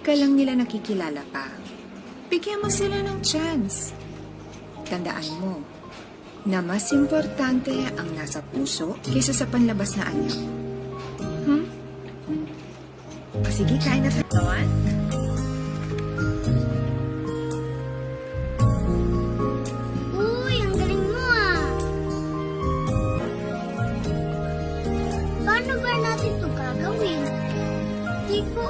ka lang nila nakikilala pa, bigyan mo sila ng chance. Tandaan mo na mas importante ang nasa puso kaysa sa panlabas na anyo. O sige, kain na sa kawan. Uy, ang galing mo ah! Paano ba natin ito gagawin? Di ko